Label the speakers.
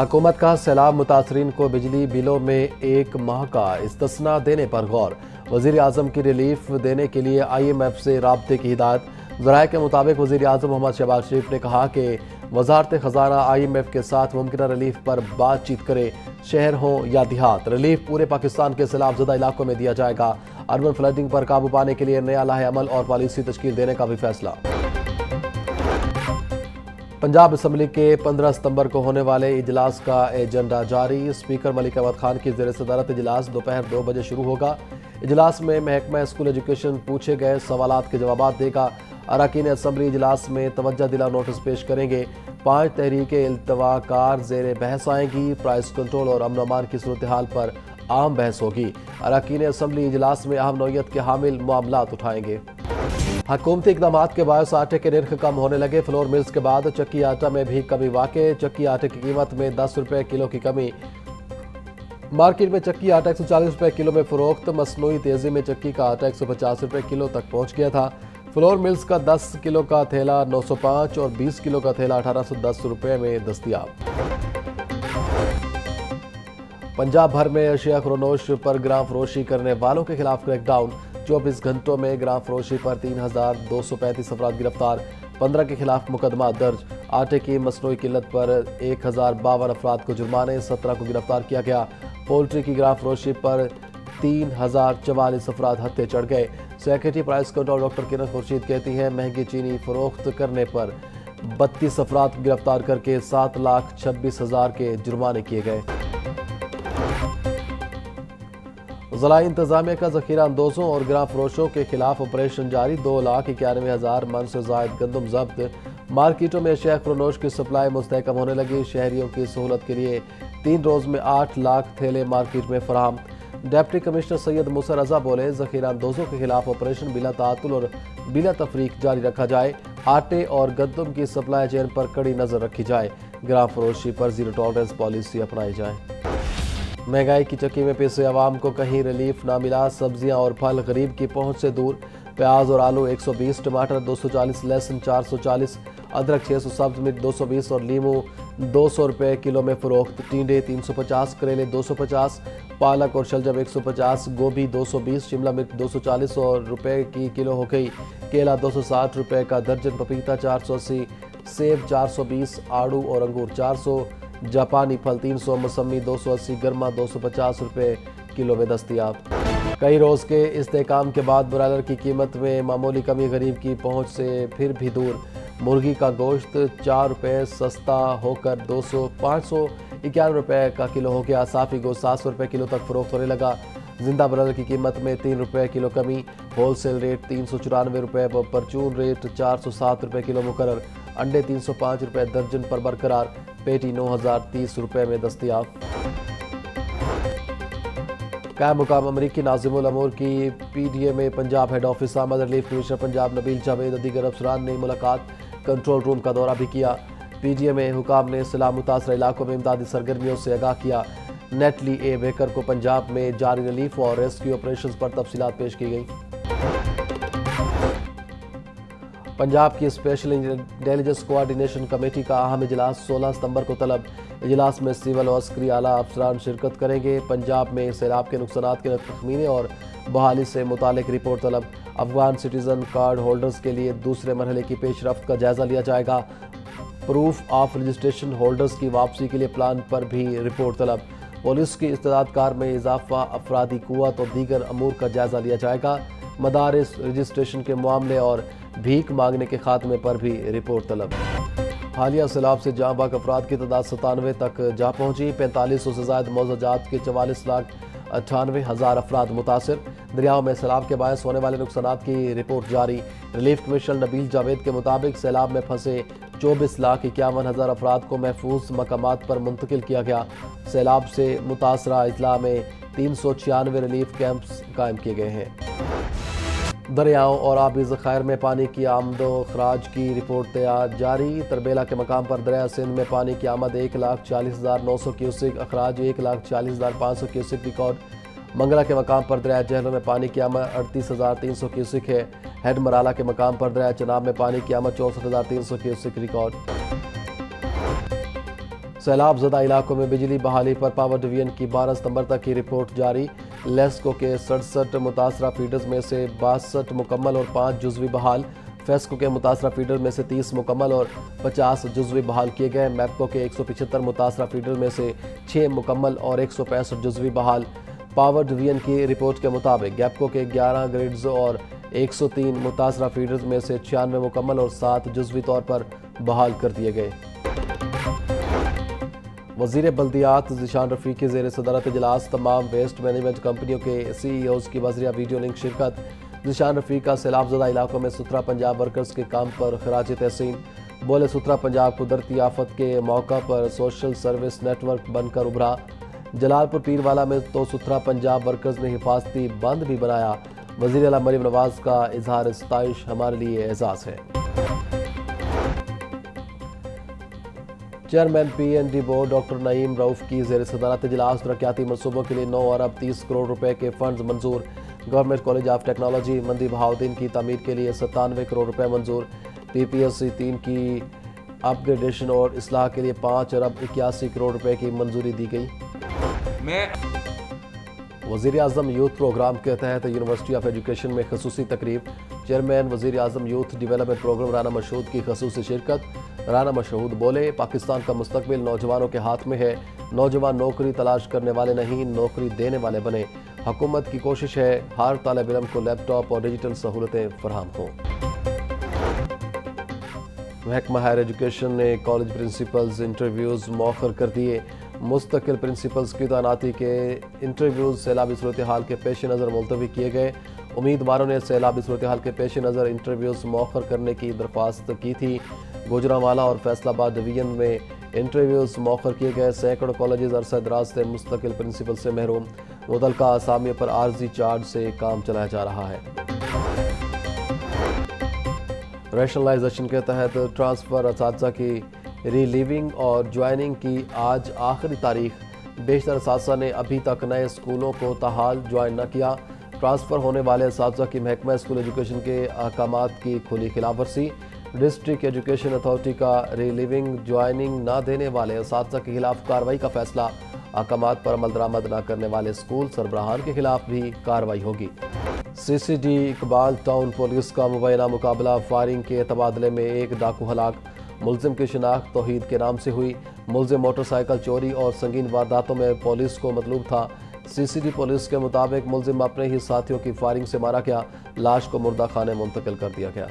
Speaker 1: حکومت کا سیلاب متاثرین کو بجلی بلوں میں 1 ماہ کا استثناء دینے پر غور۔ وزیر اعظم کی ریلیف دینے کے لیے IMF سے رابطے کی ہدایت۔ ذرائع کے مطابق وزیر اعظم محمد شہباز شریف نے کہا کہ وزارت خزانہ IMF کے ساتھ ممکنہ ریلیف پر بات چیت کرے، شہر ہوں یا دیہات۔ ریلیف پورے پاکستان کے سیلاب زدہ علاقوں میں دیا جائے گا۔ اربن فلڈنگ پر قابو پانے کے لیے نیا لاہ عمل اور پالیسی تشکیل دینے کا بھی فیصلہ۔ پنجاب اسمبلی کے 15 ستمبر کو ہونے والے اجلاس کا ایجنڈا جاری۔ اسپیکر ملک احمد خان کی زیر صدارت اجلاس دوپہر 2 بجے شروع ہوگا۔ اجلاس میں محکمہ اسکول ایجوکیشن پوچھے گئے سوالات کے جوابات دے گا۔ اراکین اسمبلی اجلاس میں توجہ دلا نوٹس پیش کریں گے۔ 5 تحریکیں التوا کار زیر بحث آئیں گی۔ پرائس کنٹرول اور امن و امان کی صورتحال پر عام بحث ہوگی۔ اراکین اسمبلی اجلاس میں اہم نوعیت کے حامل معاملات اٹھائیں گے۔ حکومتی اقدامات کے باعث آٹے کے نرخ کم ہونے لگے۔ فلور ملز کے بعد چکی آٹا میں بھی کمی واقع۔ چکی آٹے کی قیمت میں 10 روپے کلو کی کمی۔ مارکیٹ میں چکی آٹا 140 روپے کلو میں فروخت۔ مصنوعی تیزی میں چکی کا آٹا 150 روپے کلو تک پہنچ گیا تھا۔ فلور ملز کا 10 کلو کا تھیلا 905 اور 20 کلو کا تھیلا 1810 روپے میں دستیاب۔ پنجاب بھر میں اشیاء خرونوش پر گراں فروشی کرنے والوں کے خلاف کریک ڈاؤن۔ 24 گھنٹوں میں گراں فروشی پر 3235 افراد گرفتار، 15 کے خلاف مقدمات درج۔ آٹے کی مصنوعی قلت پر 1052 افراد کو جرمانے، 17 کو گرفتار کیا گیا۔ پولٹری کی گراں فروشی پر 3044 افراد ہتھے چڑھ گئے۔ سیکرٹری پرائس کنٹرول ڈاکٹر کرن خورشید کہتی ہیں مہنگی چینی فروخت کرنے پر 32 افراد کو گرفتار کر کے 7,26,000 کے جرمانے کیے گئے۔ ضلع انتظامیہ کا ذخیرہ اندوزوں اور گراں فروشوں کے خلاف آپریشن جاری۔ 2,91,000 من سے زائد گندم ضبط۔ مارکیٹوں میں اشیاء خرونوش کی سپلائی مستحکم ہونے لگی۔ شہریوں کی سہولت کے لیے 3 روز میں 8 لاکھ تھیلے مارکیٹ میں فراہم۔ ڈپٹی کمشنر سید موسیٰ رضا بولے ذخیرہ اندوزوں کے خلاف آپریشن بلا تعطل اور بلا تفریق جاری رکھا جائے۔ آٹے اور گندم کی سپلائی چین پر کڑی نظر رکھی جائے۔ گراں فروشی پر زیرو ٹالرنس پالیسی اپنائی جائے۔ مہنگائی کی چکی میں پسے عوام کو کہیں ریلیف نہ ملا۔ سبزیاں اور پھل غریب کی پہنچ سے دور۔ پیاز اور آلو 120، ٹماٹر 240، لہسن 440، ادرک 600، سبز مرچ 220 اور لیموں 200 روپے کلو میں فروخت۔ ٹینڈے 350، کریلے 250، پالک اور شلجم 150، گوبھی 220، شملہ مرچ 240 اور روپے کی کلو ہو گئی۔ کیلا 260 روپے کا درجن، پپیتا 480، سیب 420، آڑو اور انگور 400، جاپانی پھل 300، موسمی 280، گرما 250 روپے کلو میں دستیاب۔ کئی روز کے استحکام کے بعد برائلر کی قیمت میں معمولی کمی غریب کی پہنچ سے پھر بھی دور۔ مرغی کا گوشت 4 روپے سستا ہو کر 591 روپے کا کلو ہو گیا۔ صافی گوشت 700 روپے کلو تک فروخت ہونے لگا۔ زندہ برائلر کی قیمت میں 3 روپے کلو کمی۔ ہول سیل ریٹ 394 روپے، پرچون ریٹ 407 روپے کلو مقرر۔ انڈے 305 روپے درجن پر برقرار۔ پیٹی 9030 روپے میں دستیاب۔ قائم مقام امریکی ناظم الامور کی PDA میں پنجاب ہیڈ آفس آمد۔ ریلیف کمشنر پنجاب نبیل جاوید اور دیگر افسران نے ملاقات، کنٹرول روم کا دورہ بھی کیا۔ PDA میں حکام نے سیلاب متاثرہ علاقوں میں امدادی سرگرمیوں سے آگاہ کیا۔ نیٹلی اے بیکر کو پنجاب میں جاری ریلیف اور ریسکیو آپریشنز پر تفصیلات پیش کی گئی۔ پنجاب کی اسپیشل انٹیلیجنس کوآرڈینیشن کمیٹی کا اہم اجلاس 16 ستمبر کو طلب۔ اجلاس میں سول و عسکری اعلیٰ افسران شرکت کریں گے۔ پنجاب میں سیلاب کے نقصانات کے تخمینے اور بحالی سے متعلق رپورٹ طلب۔ افغان سٹیزن کارڈ ہولڈرز کے لیے دوسرے مرحلے کی پیش رفت کا جائزہ لیا جائے گا۔ پروف آف رجسٹریشن ہولڈرز کی واپسی کے لیے پلان پر بھی رپورٹ طلب۔ پولیس کی استعداد کار میں اضافہ، افرادی قوت اور دیگر امور کا جائزہ لیا جائے گا۔ مدارس رجسٹریشن کے معاملے اور بھیک مانگنے کے خاتمے پر بھی رپورٹ طلب۔ حالیہ سیلاب سے جاں بحق افراد کی تعداد 97 تک جا پہنچی۔ 4500 سے زائد موضوع جات کے 44,98,000 افراد متاثر۔ دریاؤں میں سیلاب کے باعث ہونے والے نقصانات کی رپورٹ جاری۔ ریلیف کمشنر نبیل جاوید کے مطابق سیلاب میں پھنسے 24,51,000 افراد کو محفوظ مقامات پر منتقل کیا گیا۔ سیلاب سے متاثرہ اضلاع میں 396 ریلیف کیمپس قائم کیے گئے ہیں۔ دریاؤں اور آبی ذخائر میں پانی کی آمد و اخراج کی رپورٹ جاری۔ تربیلا کے مقام پر دریائے سندھ میں پانی کی آمد 1,40,900 کیوسک، اخراج 1,40,500 کیوسک ریکارڈ۔ منگلہ کے مقام پر دریائے جہلم میں پانی کی آمد 38,300 کیوسک ہے۔ ہیڈ مرالہ کے مقام پر دریائے چناب میں پانی کی آمد 64,300 کیوسک ریکارڈ۔ سیلاب زدہ علاقوں میں بجلی بحالی پر پاور ڈویژن کی 12 ستمبر تک کی رپورٹ جاری۔ لیسکو کے 67 متاثرہ فیڈرز میں سے 62 مکمل اور 5 جزوی بحال۔ فیسکو کے متاثرہ فیڈر میں سے 30 مکمل اور 50 جزوی بحال کیے گئے۔ میپکو کے 175 متاثرہ فیڈر میں سے 6 مکمل اور 165 جزوی بحال۔ پاور ڈویژن کی رپورٹ کے مطابق گیپکو کے 11 گریڈز اور 103 متاثرہ فیڈرز میں سے 96 مکمل اور 7 جزوی طور پر بحال کر دیے گئے۔ وزیر بلدیات ذیشان رفیق کی زیر صدارت اجلاس، تمام ویسٹ مینجمنٹ کمپنیوں کے سی ای اوز کی بذریعہ ویڈیو لنک شرکت۔ ذیشان رفیق کا سیلاب زدہ علاقوں میں ستھرا پنجاب ورکرز کے کام پر خراج تحسین۔ بولے ستھرا پنجاب قدرتی آفت کے موقع پر سوشل سروس نیٹ ورک بن کر ابھرا۔ جلال پور پیر والا میں تو ستھرا پنجاب ورکرز نے حفاظتی بند بھی بنایا۔ وزیر اعلیٰ مریم نواز کا اظہار ستائش ہمارے لیے اعزاز ہے۔ Chairman PND board doctor Naeem Rauf کی زیر صدارت اجلاس، ترقیاتی منصوبوں کے لیے 9 ارب 30 کروڑ روپے کے funds Manzoor. Government college of technology مندی بہاؤدین کی تعمیر کے لیے 97 کروڑ روپے منظور۔ پی پی ایس سی 3 کی اپ گریڈیشن اور اصلاح کے لیے 5 ارب 81 کروڑ روپے کی منظوری دی گئی۔ وزیر اعظم یوتھ پروگرام کے تحت یونیورسٹی آف ایجوکیشن میں خصوصی تقریب۔ چیئرمین وزیر اعظم یوتھ ڈیولپمنٹ پروگرام رانا مشہود کی خصوصی شرکت۔ رانا مشہود بولے، پاکستان کا مستقبل نوجوانوں کے ہاتھ میں ہے۔ نوجوان نوکری تلاش کرنے والے نہیں، نوکری دینے والے بنے۔ حکومت کی کوشش ہے ہر طالب علم کو لیپ ٹاپ اور ڈیجیٹل سہولتیں فراہم ہوں۔ محکمہ ہائر ایجوکیشن نے کالج پرنسپلز انٹرویوز مؤخر کر دیے۔ مستقل پرنسپلز کی تعیناتی کے انٹرویوز سیلابی صورتحال کے پیش نظر ملتوی کیے گئے۔ امیدواروں نے سیلابی صورتحال کے پیش نظر انٹرویوز مؤخر کرنے کی درخواست کی تھی۔ گوجرانوالہ اور فیصل آباد ڈویژن میں انٹرویوز مؤخر کیے گئے۔ سینکڑوں کالجز عرصہ دراز سے مستقل پرنسپل سے محروم۔ متعلقہ اسامیوں پر عارضی چارج سے کام چلایا جا رہا ہے۔ ریشنلائزیشن کے تحت ٹرانسفر اساتذہ کی ری لیونگ اور جوائننگ کی آج آخری تاریخ۔ بیشتر اساتذہ نے ابھی تک نئے اسکولوں کو تاحال جوائن نہ کیا۔ ٹرانسفر ہونے والے اساتذہ کی محکمہ اسکول ایجوکیشن کے احکامات کی کھلی خلاف ورزی۔ ڈسٹرکٹ ایجوکیشن اتھارٹی کا ری لیونگ جوائننگ نہ دینے والے اساتذہ کے خلاف کارروائی کا فیصلہ۔ احکامات پر عمل درآمد نہ کرنے والے اسکول سربراہان کے خلاف بھی کارروائی ہوگی۔ CCD Iqbal town police کا مبینہ مقابلہ فائرنگ کے تبادلے میں ایک ڈاکو ہلاک۔ ملزم کی شناخت توحید کے نام سے ہوئی۔ ملزم موٹر سائیکل چوری اور سنگین وارداتوں میں پولیس کو مطلوب تھا۔ سی سی ڈی پولیس کے مطابق ملزم اپنے ہی ساتھیوں کی فائرنگ سے مارا گیا۔ لاش کو مردہ خانے منتقل کر دیا گیا۔